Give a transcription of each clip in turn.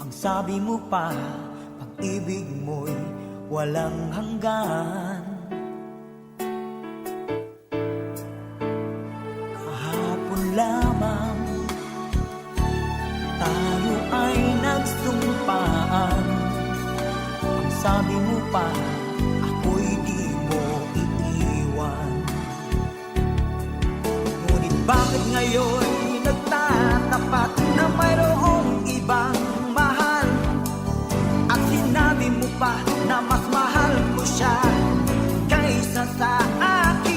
Ang sabi mo pa, pag-ibig mo'y walang hanggan. Kahapon lamang tayo ay nagsumpaan. Ang sabi mo pa, ako'y di mo iiwan. Ngunit bakit ngayon nagtatapat na mayroong ibang mahal? At sinabi mo pa na mas mahal ko siya kaysa sa akin.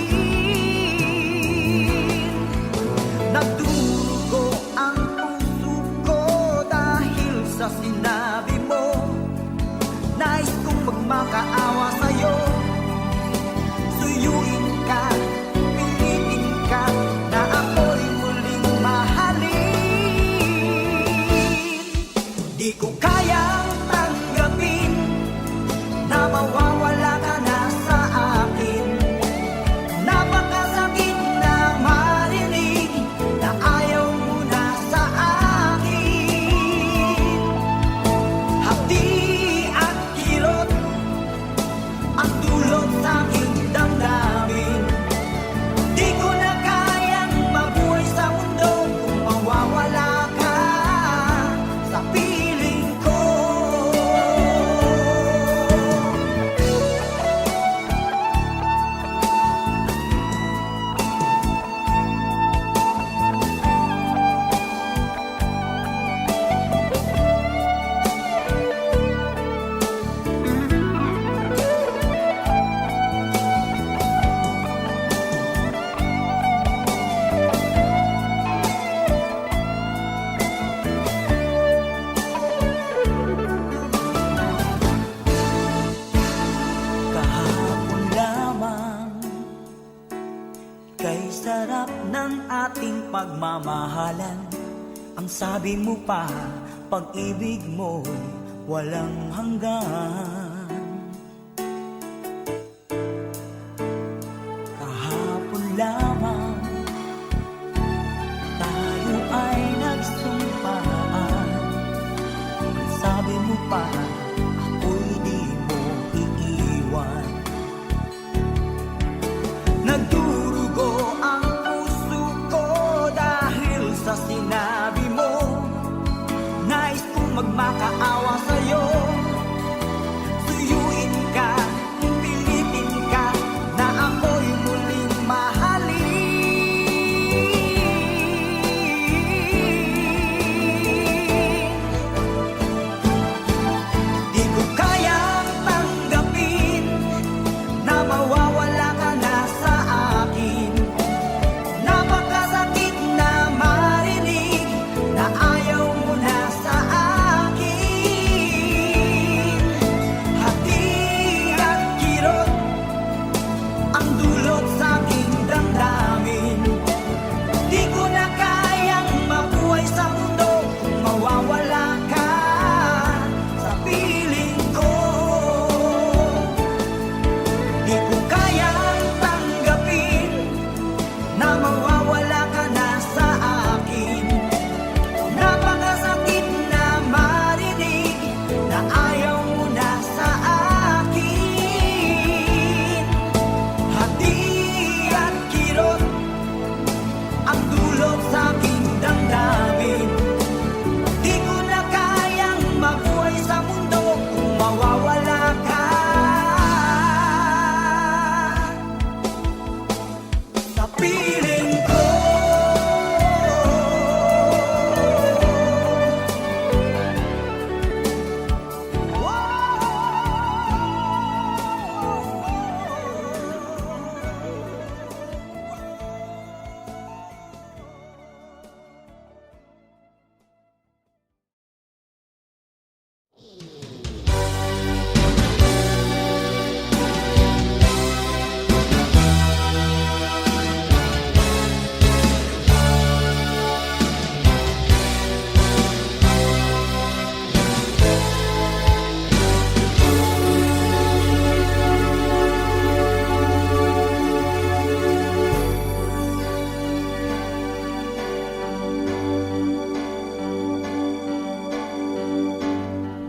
Nagdurugo ang puso ko dahil sa sinabi mo. Nais kong magmakaawa sa'yo, suyuin ka, pilitin ka, na ako'y muling mahalin. Di ko kayang tanggapin na mawawala ka na sa akin. Napakasakit na marinig na ayaw mo na sa akin. Hapdi at kilot ang dulot sa aking damdamin. Di ko na kayang mabuhay sa mundo kung mawawala ka sa piling ko. Kahapon lamang, kay sarap ng ating pagmamahalan. Ang sabi mo pa, pag-ibig mo'y walang hanggan. Kahapon lamang tayo ay nagsumpaan. Ang sabi mo pa, ako'y di mo iiwan. Nagdurugo ang puso ko dahil sa sinabi mo. Nais kong magmakaawa sa'yo, suyuin ka, pilitin ka, na ako'y muling mahalin. Di ko kayang tanggapin na mawawala ka na sa akin. Napakasakit na marinig na ayaw mo na sa akin.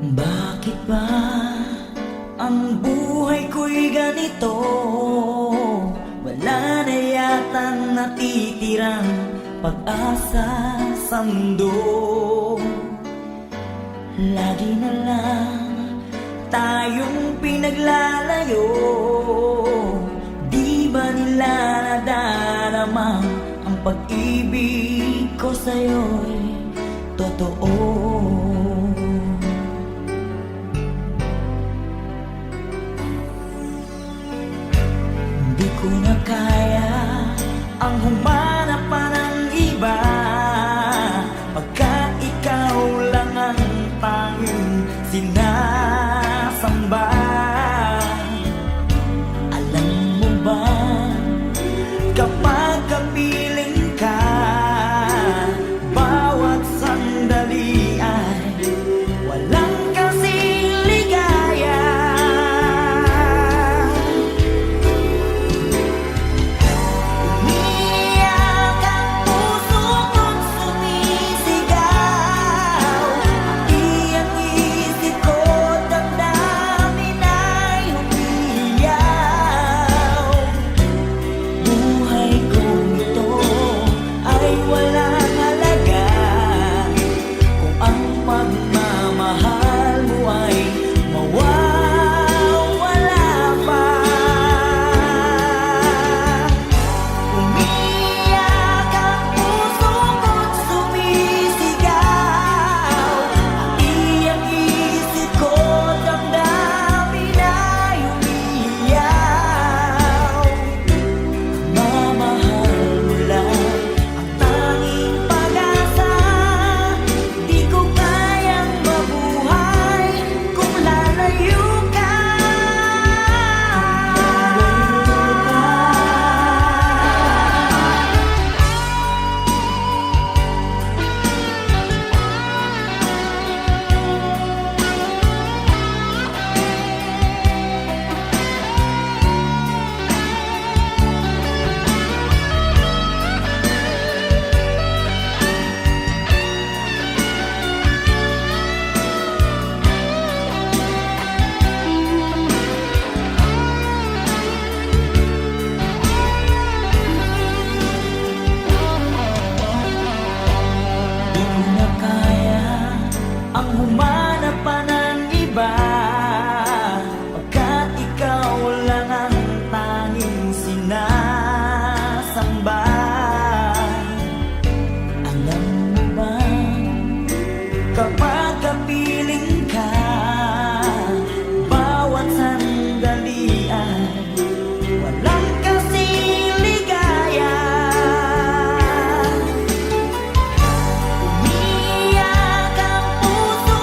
Bakit ba ang buhay ko'y ganito? Wala na yatang natitirang pag-asa sa mundo. Lagi na lang tayong pinaglalayo. Di ba nila nadarama ang pag-ibig ko sa'yo'y totoo? Di ko na kaya ang humanap pa ng iba, pagkat ikaw lang ang tanging sinasamba. Alam mo ba, kapag kapiling ka, bawat sandali ay walang kasing ligaya. Umiiyak ang puso ko't sumisigaw, pati ang isip ko, damdamin ay umiiyaw. Buhay kong ito ay walang halaga kung ang pagmamahal mo ay mawawala pa. Umiiyak ang puso ko't sumisigaw, pati ang isip ko, damdamin ay umiiyaw. Mamahal mo lang ang tanging pag-asa. Di ko kayang mabuhay kung lalayo ka. Di ko na kaya ang humanap pa ng iba, pagkat ikaw lang ang tanging sinasamba. Alam mo ba, kapag kapiling ka, bawat sandali ay walang kasing ligaya. Umiiyak ang puso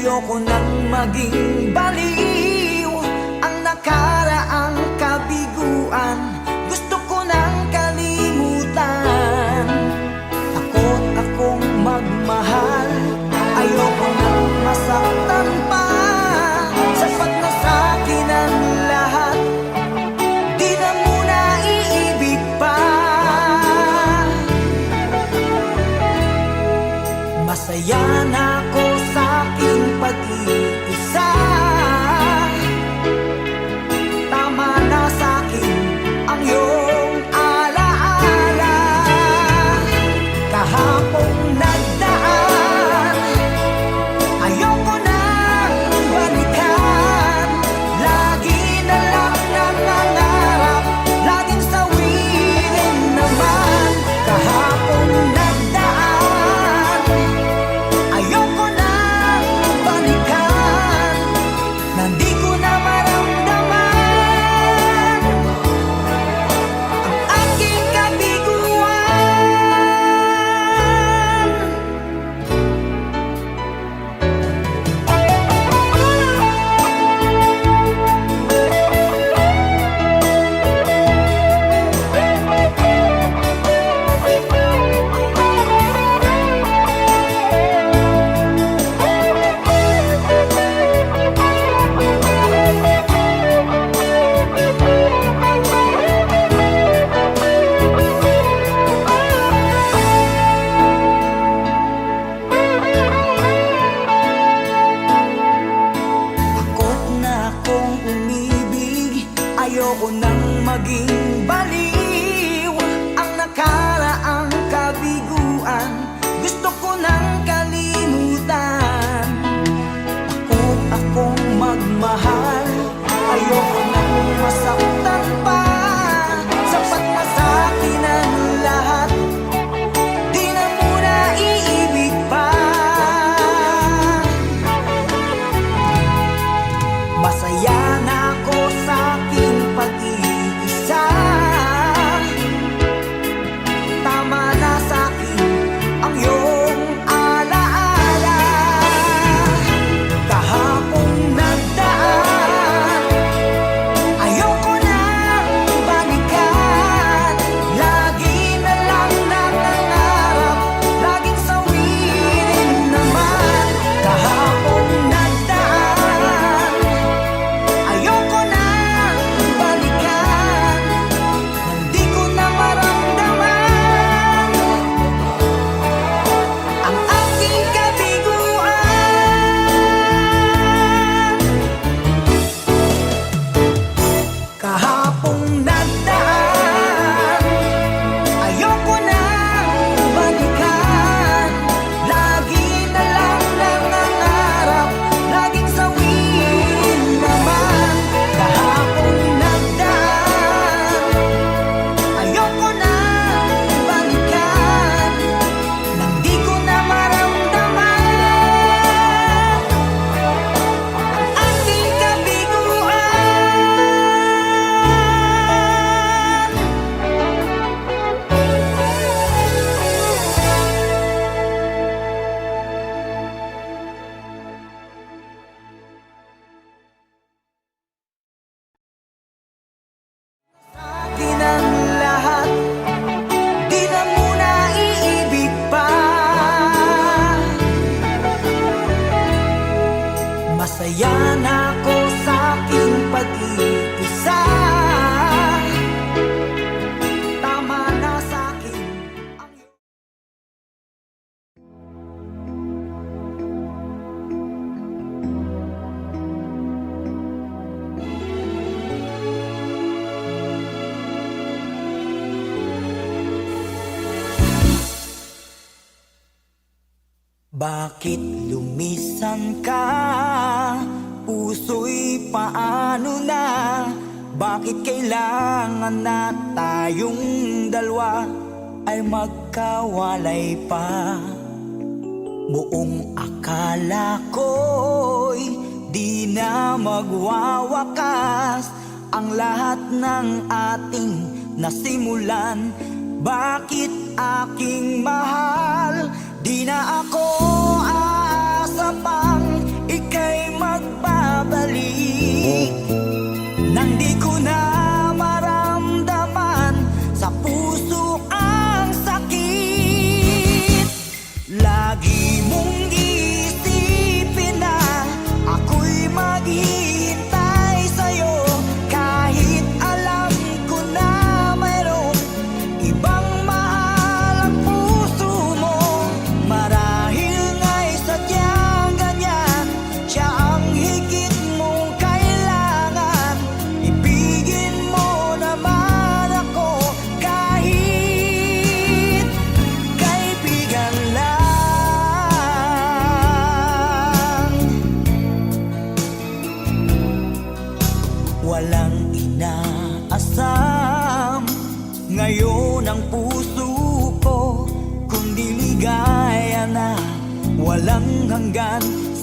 Ayoko nang maging baliw ang nakaraang kabiguan. Gusto ko nang kalimutan. Takot akong magmahal. Ayoko nang masaktan pa. Sapat na sa'kin ang lahat. Di na muna iibig pa. Masaya na ako sa aking pag-iisa. Tama na sa'kin ang iyong alaala. Kahapong nagdaan, ayoko nang balikan. Lagi na lang nangangarap, laging sawirin naman. Kahapong nagdaan, ayoko nang balikan. Nandi ko na maramdaman ang aking kabiguan. Takot na akong umibig. Ayoko nang maging baliw ang nakaraang kabiguan. Gusto ko nang kalimutan. Takot akong magmahal. Ayoko nang masaktan pa. Sapat na sa'kin ang lahat. Di na muna iibig pa. Masaya na ako sa aking pag-iisa. Tama na sa'kin ang iyong alaala. Kahapong nagdaan, ayoko nang balikan. Lagi na lang nangangarap, laging sawirin naman. Kahapong nagdaan, ayoko nang balikan. Hindi ko na maramdaman ang aking kabiguan. Kahapong nagdaan, ayoko nang balikan. Lagi na lang nangangarap, laging sawirin naman. Kahapong nagdaan, ayoko nang balikan. Nang di ko na maramdaman ang aking kabiguan. Sa'kin ang lahat, di na muna iibig pa. Masaya na ako sa aking pag-iisa. Tama na sa'kin ang Bakit lumisan ka? Puso'y paano na? Bakit kailangan na tayong dalawa ay magkawalay pa? Buong akala ko'y di na magwawakas ang lahat ng ating nasimulan. Bakit aking mahal? Di na ako aasa pang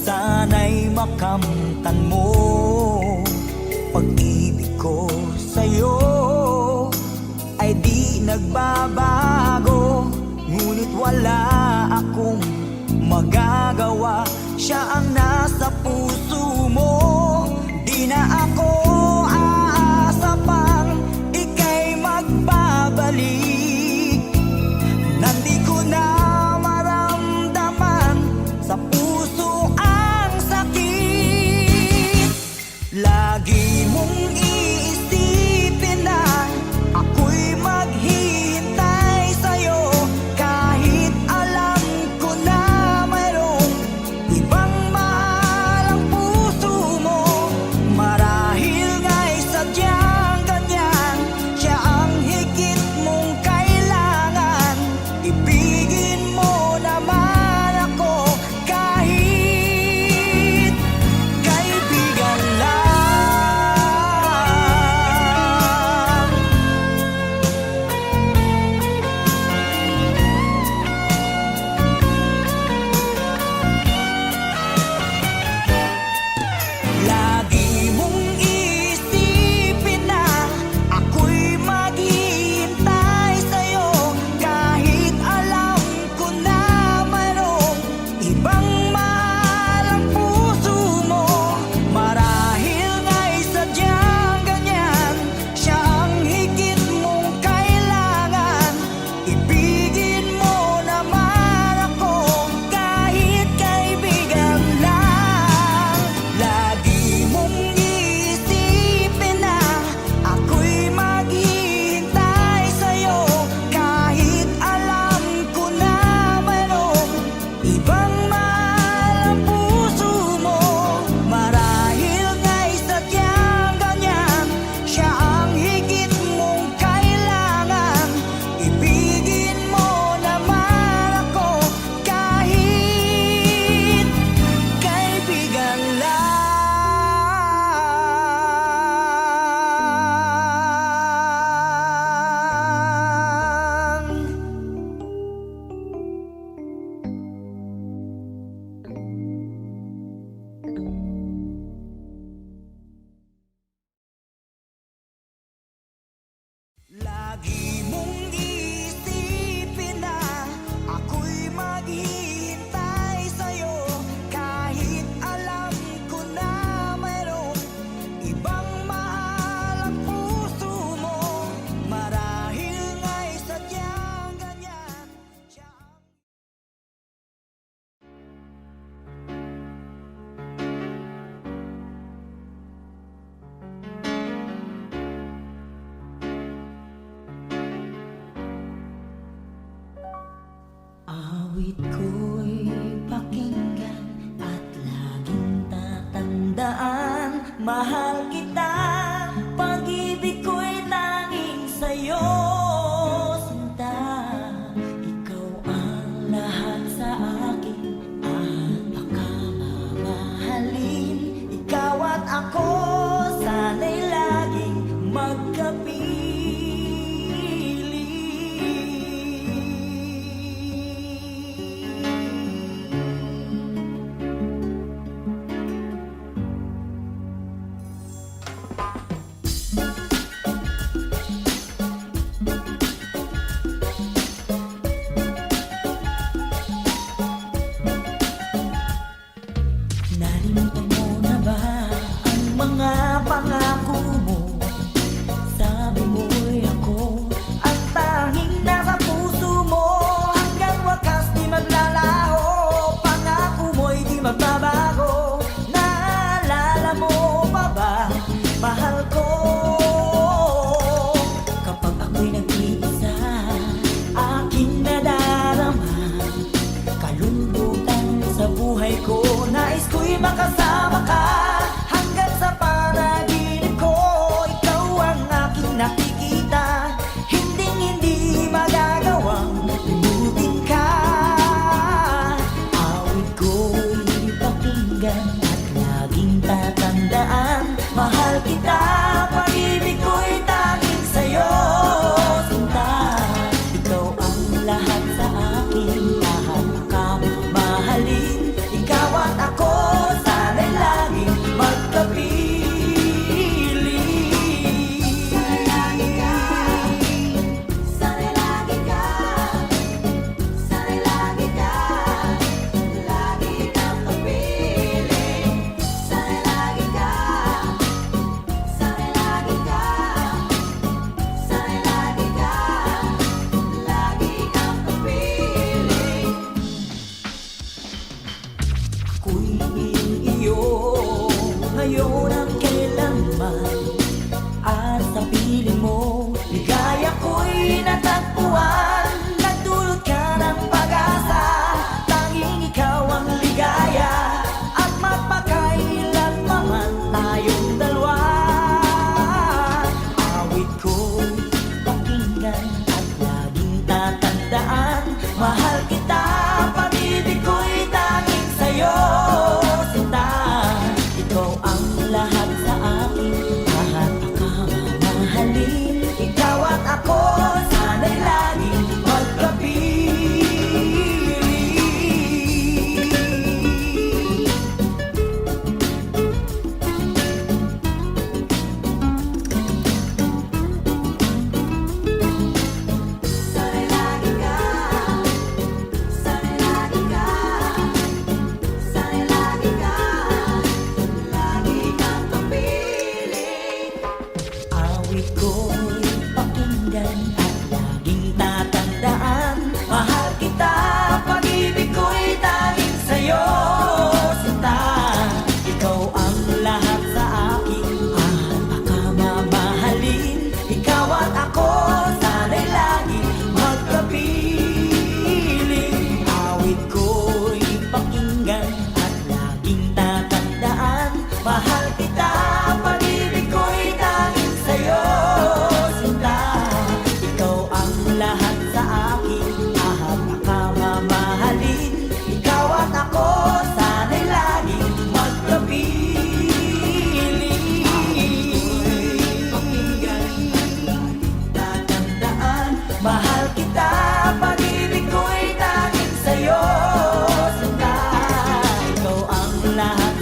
Sana'y makamtan mo pag-ibig ko sa'yo ay di nagbabago. Ngunit wala akong magagawa, siya ang nasa puso mo. Di na ako aasa pang ika'y magbabalik. Nandi ko na maramdaman sa puso ang sakit. Lagi mong iisipin na ako'y maghihintay sa'yo, kahit alam ko na mayroong ibang mahal ang puso mo. Marahil nga'y sadyang ganyan, siya ang higit mong kailangan. Ibigin mo naman ako kahit kaibigan lang. Lagi mong iisipin na ako'y maghihintay sa'yo, kahit alam ko na mayroong ibang mahal ang puso mo. Marahil nga'y sadyang ganyan, siya ang higit mong kailangan. Ibigin mo naman ako kahit kaibigan lang. Lagi mong iisipin na ako'y maghihintay sa'yo, kahit alam ko na mayroong ibang mahal ang puso mo. Marahil nga'y sadyang ganyan, siya ang higit mong kailangan. Ibigin mo naman ako kahit kaibigan lang. Lagi mong iisipin na ako'y maghihintay sa'yo, kahit alam ko na mayroong ibang mahal ang puso mo. Marahil nga'y sadyang ganyan, siya ang... Awit ko'y pakinggan at laging tatandaan, mahal kita, pag-ibig ko'y tanging sa'yo, sinta. Ikaw ang lahat sa akin at baka mamahalin. Ikaw at ako sana'y laging magkapiling. Nalimutan mo na ba ang mga pangako mo? Sabi mo'y ako ang tanging nasa puso mo. Hanggang wakas di maglalaho, pangako mo'y di magbabago. Naalala mo pa ba, mahal ko? Kapag ako'y nag-iisa, aking nadarama kalungkutan sa buhay ko. Nais ko'y makasama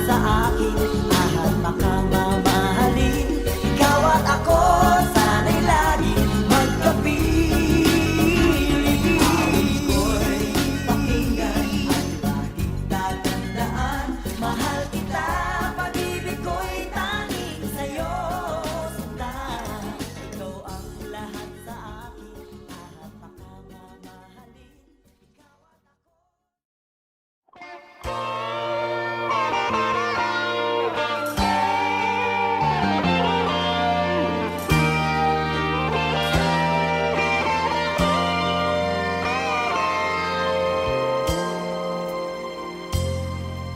sa akin, ahal makamamahalin. Ikaw at ako, sana'y laging magkapiling. Awit ko'y pakinggan at bakit tatandaan, mahal kita, pag-ibig ko'y tanging sa'yo sundan. Ikaw ang lahat sa akin, ahal makamamahalin. Ikaw at ako.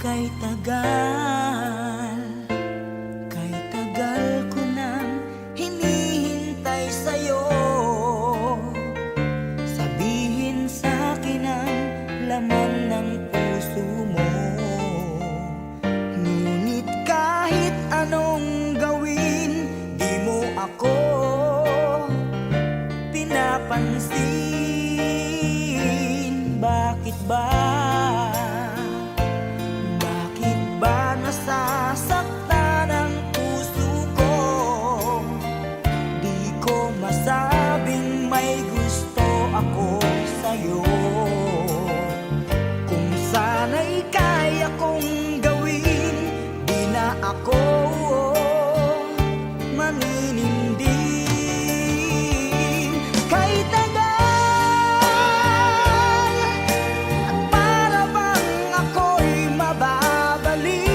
Kay tagal ko nang hinihintay sa'yo. Sabihin sa'kin ang laman ng puso mo. Ngunit kahit anong gawin, di mo ako pinapansin. Bakit ba? Nasasaktan ang puso ko? Di ko masabing may gusto ako sa'yo. Kung sana'y kaya kong gawin, di na ako maninindig. Kay tagal at para bang ako'y mababalik.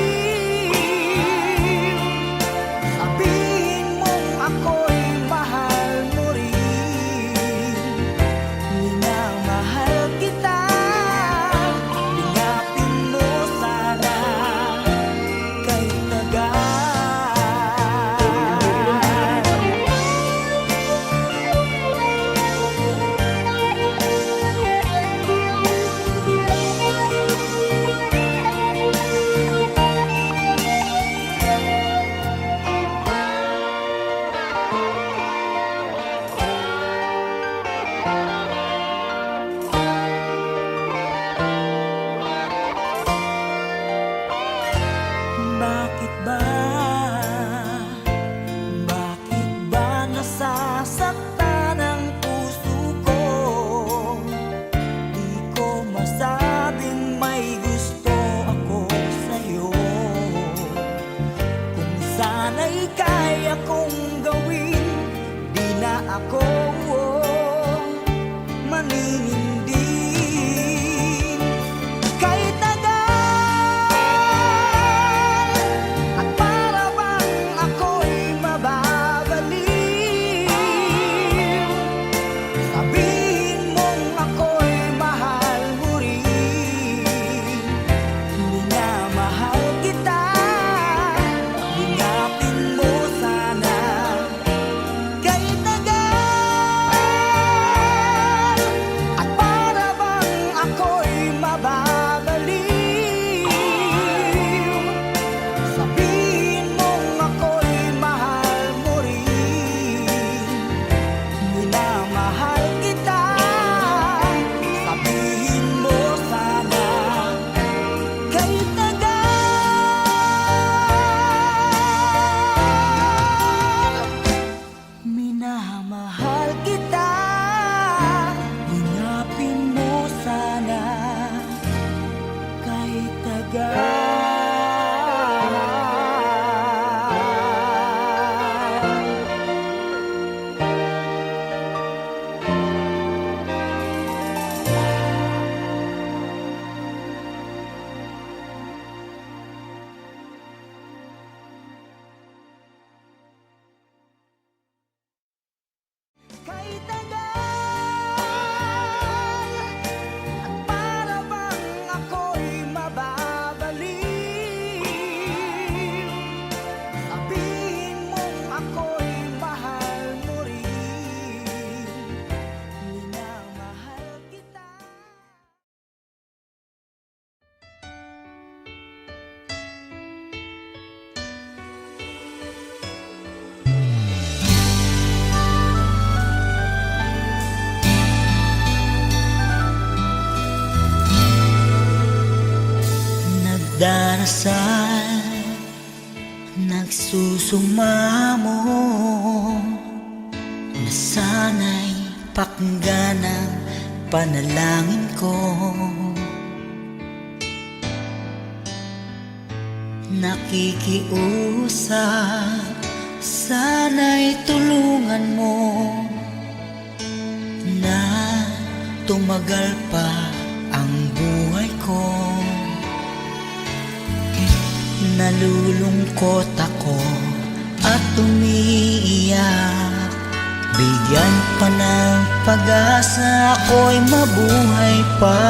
Bakit ba nasasaktan ang puso ko? Di ko masabing may gusto ako sa'yo. Kung sana'y kaya kong gawin, di na ako maninindig. Kay Darasal Nagsusumamo na sana'y pakinggan ang panalangin ko. Nakikiusap, sana'y tulungan mo na tumagal pa ang buhay ko. Nalulungkot ako at umiiyak, bigyan pa ng pag-asa, ako'y mabuhay pa.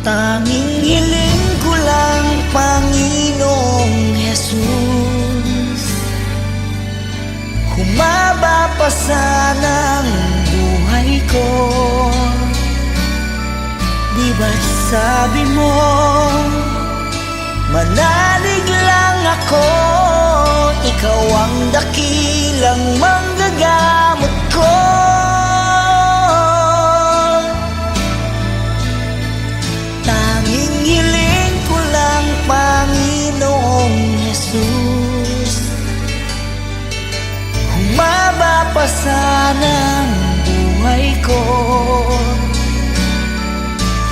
Tanging hiling ko lang, Panginoong Jesus, humaba pa sana ang buhay ko. Di ba't sabi mo, manalig lang ako, ikaw ang dakilang manggagamot ko. Tanging hiling ko lang, Panginoong Jesus, humaba pa sana ang buhay ko.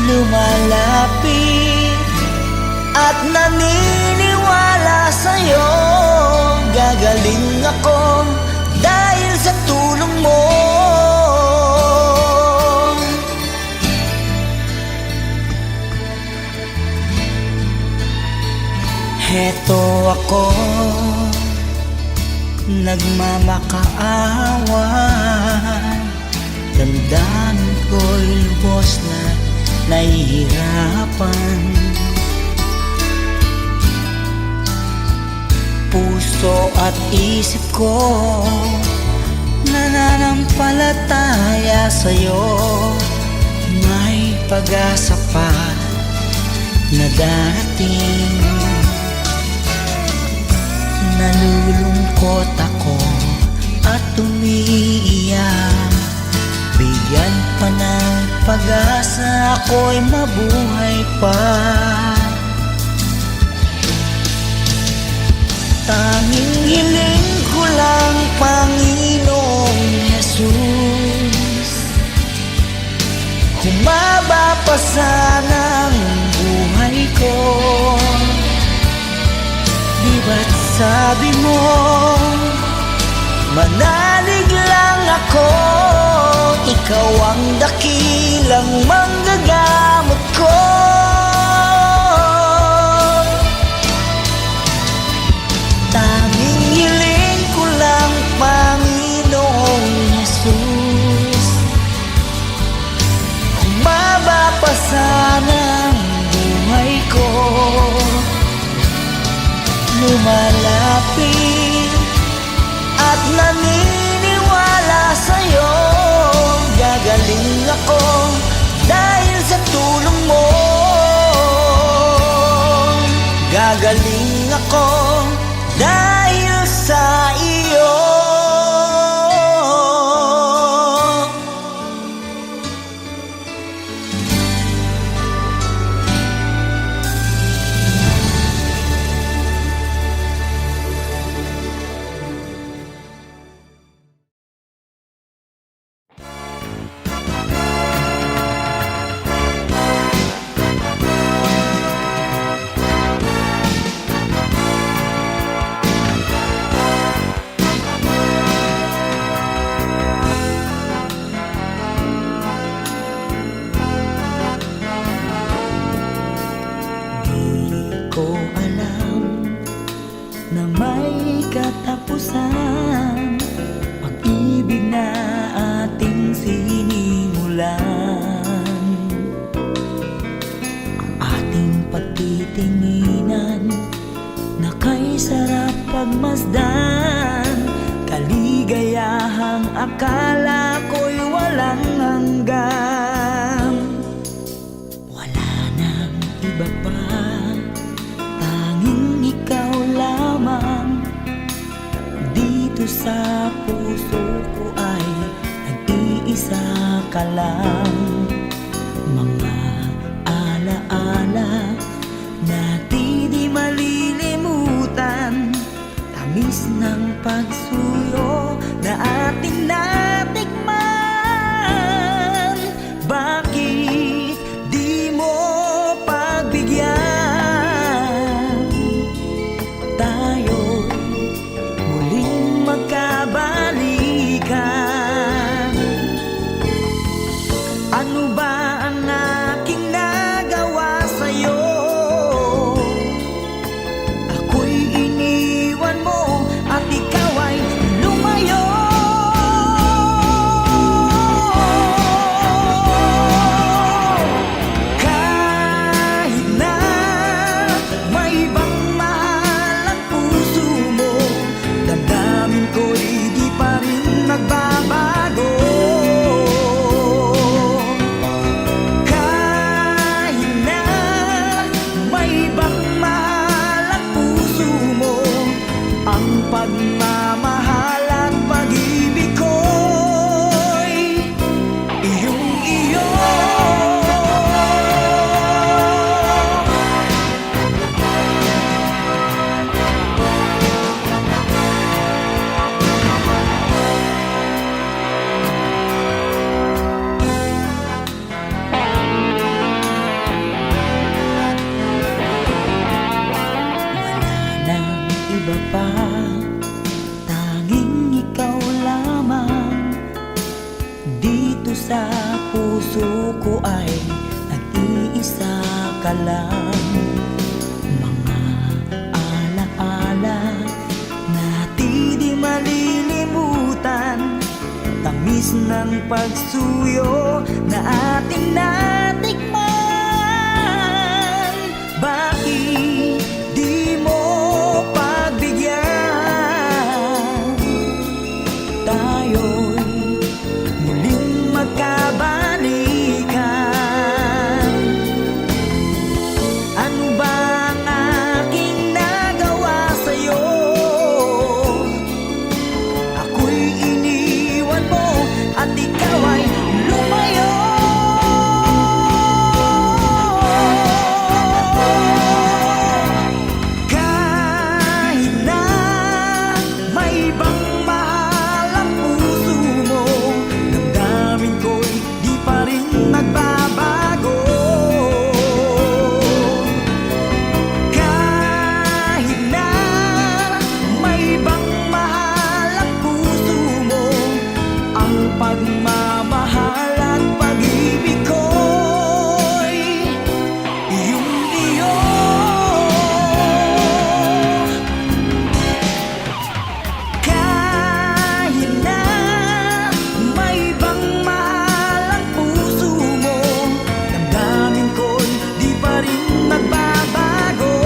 Lumalapit at naniniwala sa'yo, gagaling ako dahil sa tulong mo. Heto ako, nagmamakaawan, damdamin ko'y lubos na nahihirapan. Puso at isip ko nananampalataya sa'yo, may pag-asa pa na darating. Nalulungkot ako at umiiyak, bigyan pa ng pag-asa, ako'y mabuhay pa. Tanging hiling ko lang, Panginoong Jesus, humaba pa sana ang buhay ko. Di ba't sabi mo, manalig lang ako, ikaw ang dakilang manggagamot ko. Tanging hiling ko lang, Panginoong Jesus, humaba pa sana ang buhay ko. Lumalapit at naniniwala sa'yo, gagaling ako dahil sa tulong mo. Gagaling ako dahil sa iyo. Katapusan, pag-ibig na ating sinimulan, ang ating pagtitinginan na kay sarap pagmasdan, kaligayahang akala ko'y walang hanggan. Wala nang iba pa, tanging ikaw lamang. Dito sa puso ko ay nag-iisa ka lang. Mga alaala na ng pagsuyo na ating natikman. Bakit di mo pagbigyan? Tayo'y muling magkabalikan. Ano ba ang aking nagawa sa'yo? Ako'y iniwan mo at ikaw ay lumayo. Kahit na may ibang mahal ang puso mo, damdamin ko'y di pa rin nagbabago. Kahit na may ibang mahal ang puso mo, ang pagmamahal at pag-ibig ko'y iyong-iyo. Nang iba pa, tanging ikaw lamang. Dito sa puso ko ay nag-iisa ka lang. Mga alaala na di malilimutan, tamis ng pagsuyo na ating natikman. Bakit di mo pagbigyan? Tayo'y muling magkabalikan. Ano ba ang aking nagawa sa'yo? Ako'y iniwan mo at ikaw ay lumayo. Kahit na may ibang mahal ang puso mo, damdamin ko'y di pa rin nagbabago. Kahit na may ibang mahal ang puso mo, ang pagmamahal at pag-ibig ko'y iyong-iyo. Kahit na may ibang mahal ang puso mo, damdamin ko'y di pa rin nagbabago.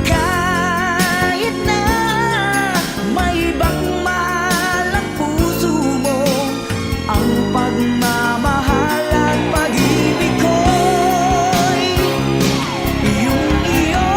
Kahit na may ibang mahal ang puso mo, ang pagmamahal at pag-ibig ko'y iyong-iyo.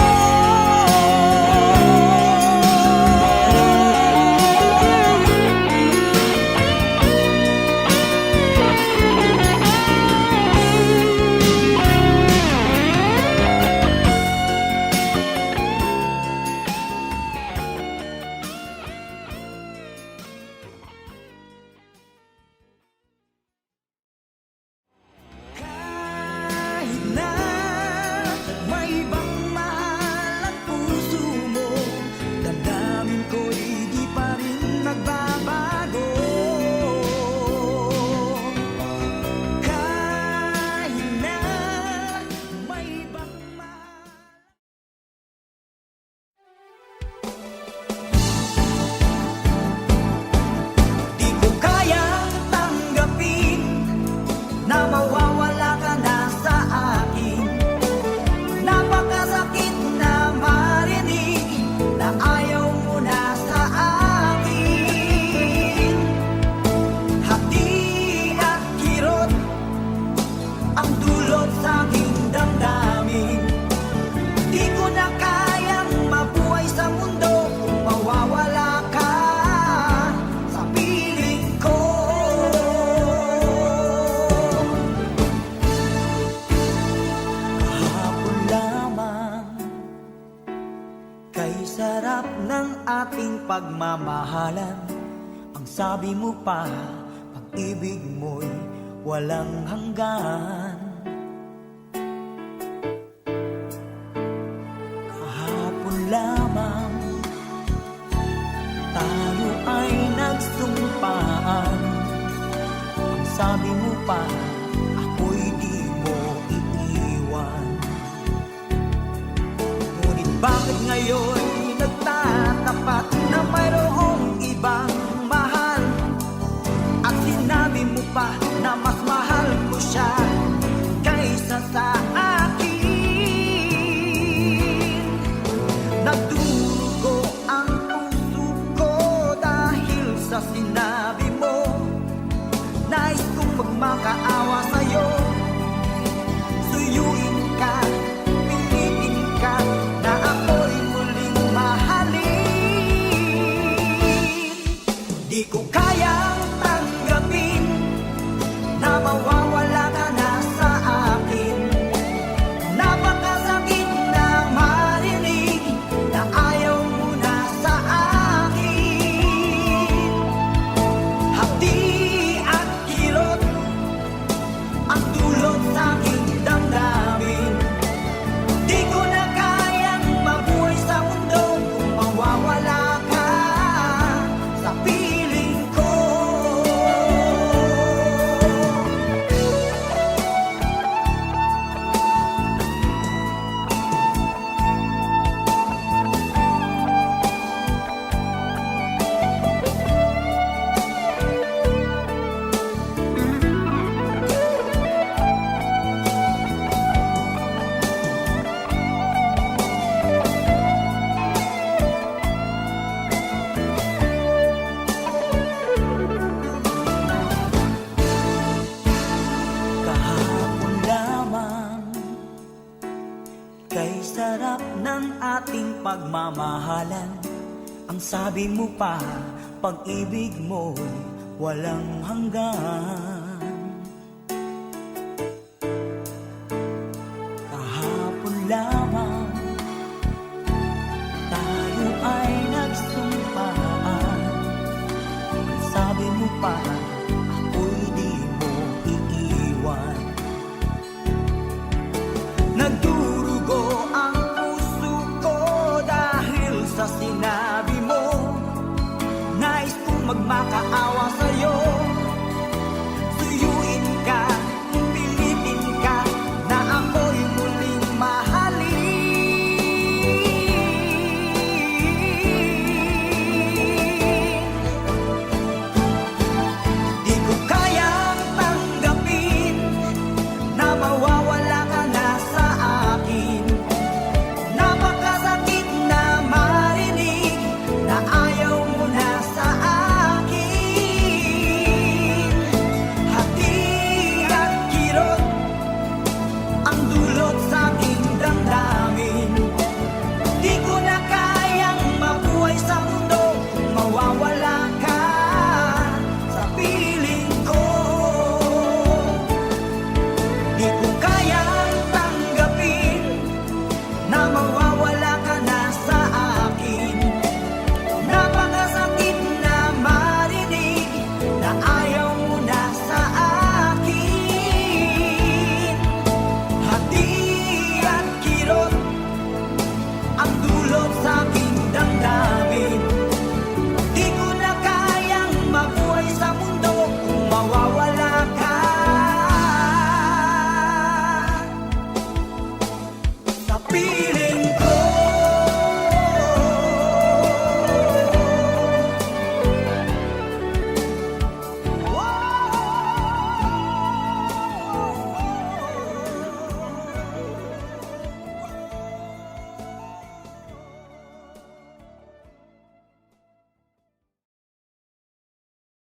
Kahit na may ibang mahal ang puso mo, damdamin ko'y di pa rin nagbabago. Kahit na may ibang mahal. Di ko kayang tanggapin na mawawala ka na sa akin. Napakasakit na marinig na ayaw mo na sa akin. Hati at kirot ang dulot sa aking damdamin. Di ko na kayang mabuhay sa mundo kung mawawala ka sa piling ko. Kahapon lamang ating pagmamahalan. Ang sabi mo pa, pag-ibig mo'y walang hanggan. Kahapon lamang tayo ay nagsumpaan. Ang sabi mo pa, ako'y di mo iiwan. Ngunit bakit ngayon nagtatapat na mayroong ibang mahal? At sinabi mo pa na mas mahal ko siya kaysa sa akin. Nagdurugo ang puso ko dahil sa sinabi mo. Nais kong magmakaawa sa'yo, suyuin ka, pilitin ka, na ako'y muling mahalin. Di ko kayang tanggapin na mawawala ka na sa akin. Napakasakit na marinig na ayaw mo na sa akin. Hapdi at kilot ang dulot sa aking damdamin. Di ko na kayang mabuhay sa mundo kung mawawala ka sa piling ko. Kahapon lamang, kay sarap ng ating pagmamahalan. Ang sabi mo pa, pag-ibig mo'y walang hanggan.